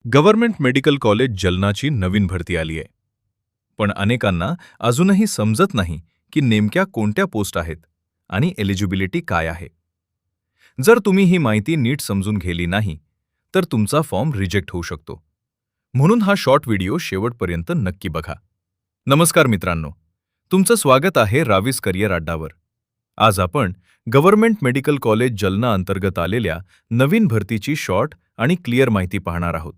Government medical college जलनाची नवीन भरती आली आहे. पण अनेकांना अजूनही समजत नाही की नेमक्या कोणत्या पोस्ट आहेत आणि एलिजिबिलिटी काय आहे. जर तुम्ही ही माहिती नीट समजून घेतली नाही तर तुमचा फॉर्म रिजेक्ट होऊ शकतो. म्हणून हा शॉर्ट व्हिडिओ शेवटपर्यंत नक्की बघा. नमस्कार मित्रांनो, तुमचं स्वागत आहे रावीस करिअर अड्डावर. आज आपण गव्हर्नमेंट मेडिकल कॉलेज जलना अंतर्गत आलेल्या नवीन भरतीची शॉर्ट आणि क्लिअर माहिती पाहणार आहोत.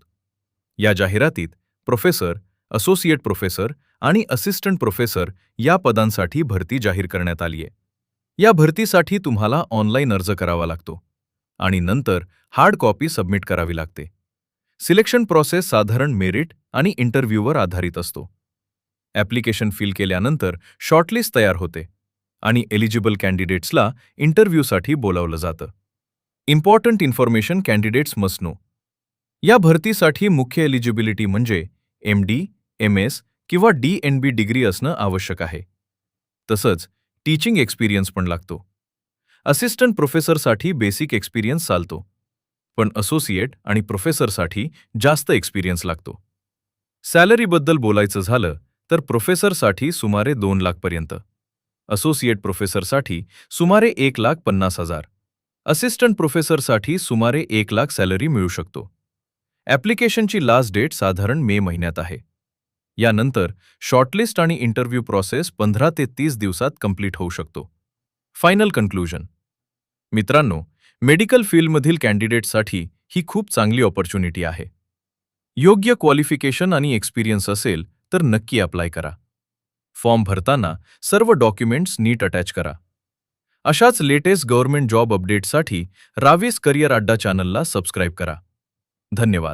या जाहिरातीत प्रोफेसर, असोसिएट प्रोफेसर आणि असिस्टंट प्रोफेसर या पदांसाठी भरती जाहीर करण्यात आली आहे. या भरतीसाठी तुम्हाला ऑनलाईन अर्ज करावा लागतो आणि नंतर हार्ड कॉपी सबमिट करावी लागते. सिलेक्शन प्रोसेस साधारण मेरिट आणि इंटरव्ह्यूवर आधारित असतो. ॲप्लिकेशन फिल केल्यानंतर शॉर्टलिस्ट तयार होते आणि एलिजिबल कॅन्डिडेट्सला इंटरव्ह्यूसाठी बोलावलं जातं. Important information candidates must know. या भरतीसाठी मुख्य एलिजिबिलिटी म्हणजे MD, MS किंवा DNB डिग्री असणं आवश्यक आहे. तसंच टीचिंग एक्सपिरियन्स पण लागतो. असिस्टंट प्रोफेसरसाठी बेसिक एक्सपिरियन्स चालतो, पण असोसिएट आणि प्रोफेसरसाठी जास्त एक्सपिरियन्स लागतो. सॅलरीबद्दल बोलायचं झालं तर प्रोफेसरसाठी सुमारे 2 लाखपर्यंत, असोसिएट प्रोफेसरसाठी सुमारे 1,50,000, असिस्टंट प्रोफेसरसाठी सुमारे 1 लाख सॅलरी मिळू शकतो. ॲप्लिकेशनची लास्ट डेट साधारण मे महिन्यात आहे. यानंतर शॉर्टलिस्ट आणि इंटरव्ह्यू प्रोसेस 15 ते 30 दिवसात कंप्लीट होऊ शकतो. Final conclusion. मित्रांनो, मेडिकल फील्डमधील कॅन्डिडेटसाठी ही खूप चांगली ऑपॉर्च्युनिटी आहे. योग्य क्वालिफिकेशन आणि एक्सपिरियन्स असेल तर नक्की अप्लाय करा. फॉर्म भरताना सर्व डॉक्युमेंट्स नीट अटॅच करा. अशाच लेटेस्ट गव्हर्नमेंट जॉब अपडेट्ससाठी रावीस करिअर अड्डा चॅनलला सबस्क्राईब करा. धन्यवाद.